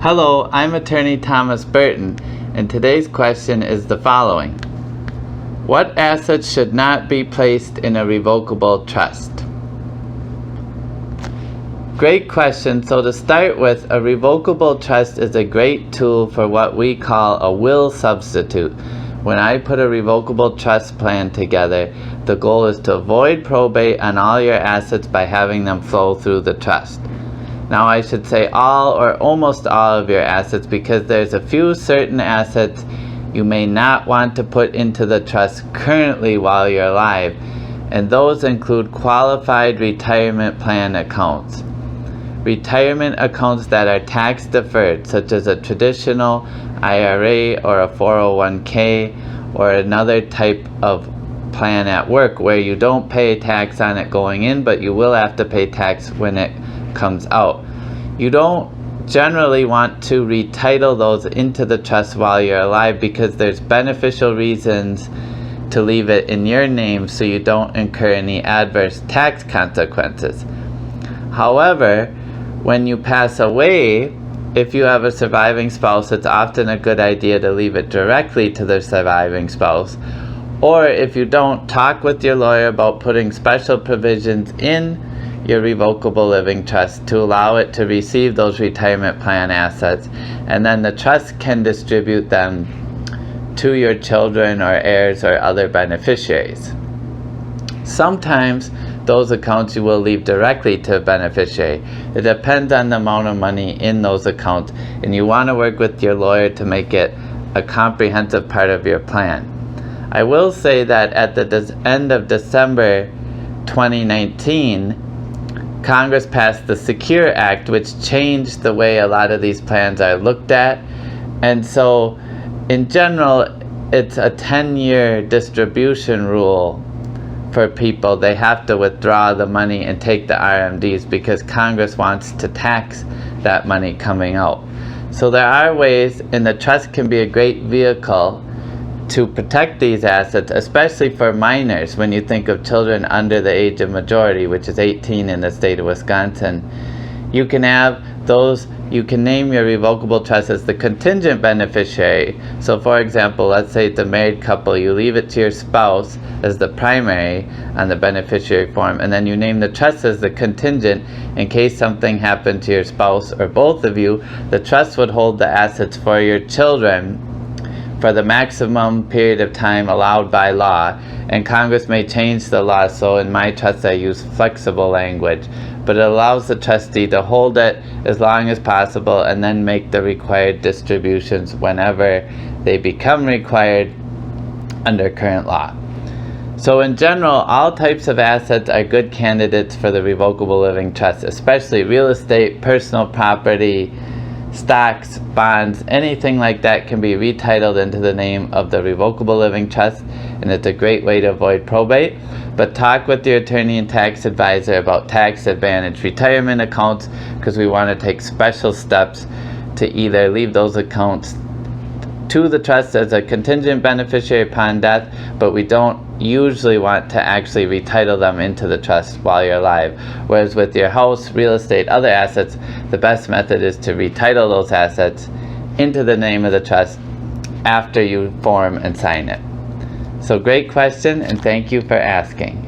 Hello, I'm attorney Thomas Burton, and today's question is the following. What assets should not be placed in a revocable trust? Great question. So to start with, a revocable trust is a great tool for what we call a will substitute. When I put a revocable trust plan together, the goal is to avoid probate on all your assets by having them flow through the trust. Now I should say all or almost all of your assets, because there's a few certain assets you may not want to put into the trust currently while you're alive, and those include qualified retirement plan accounts. Retirement accounts that are tax deferred, such as a traditional IRA or a 401k or another type of plan at work where you don't pay tax on it going in, but you will have to pay tax when it comes out. You don't generally want to retitle those into the trust while you're alive because there's beneficial reasons to leave it in your name so you don't incur any adverse tax consequences. However, when you pass away, if you have a surviving spouse, it's often a good idea to leave it directly to the surviving spouse. Or if you don't, talk with your lawyer about putting special provisions in your revocable living trust to allow it to receive those retirement plan assets, and then the trust can distribute them to your children or heirs or other beneficiaries. Sometimes those accounts you will leave directly to a beneficiary. It depends on the amount of money in those accounts, and you want to work with your lawyer to make it a comprehensive part of your plan. I will say that at the end of December 2019, Congress passed the SECURE Act, which changed the way a lot of these plans are looked at. And so, in general, it's a 10-year distribution rule for people. They have to withdraw the money and take the RMDs because Congress wants to tax that money coming out. So there are ways, and the trust can be a great vehicle to protect these assets, especially for minors. When you think of children under the age of majority, which is 18 in the state of Wisconsin, you can have those, you can name your revocable trust as the contingent beneficiary. So for example, let's say it's a married couple, you leave it to your spouse as the primary on the beneficiary form, and then you name the trust as the contingent in case something happened to your spouse or both of you. The trust would hold the assets for your children for the maximum period of time allowed by law, and Congress may change the law, so in my trust I use flexible language, but it allows the trustee to hold it as long as possible and then make the required distributions whenever they become required under current law. So in general, all types of assets are good candidates for the revocable living trust, especially real estate, personal property, stocks, bonds, anything like that can be retitled into the name of the revocable living trust, and it's a great way to avoid probate. But talk with your attorney and tax advisor about tax advantage retirement accounts, because we want to take special steps to either leave those accounts to the trust as a contingent beneficiary upon death, but we don't usually want to actually retitle them into the trust while you're alive. Whereas with your house, real estate, other assets, the best method is to retitle those assets into the name of the trust after you form and sign it. So great question, and thank you for asking.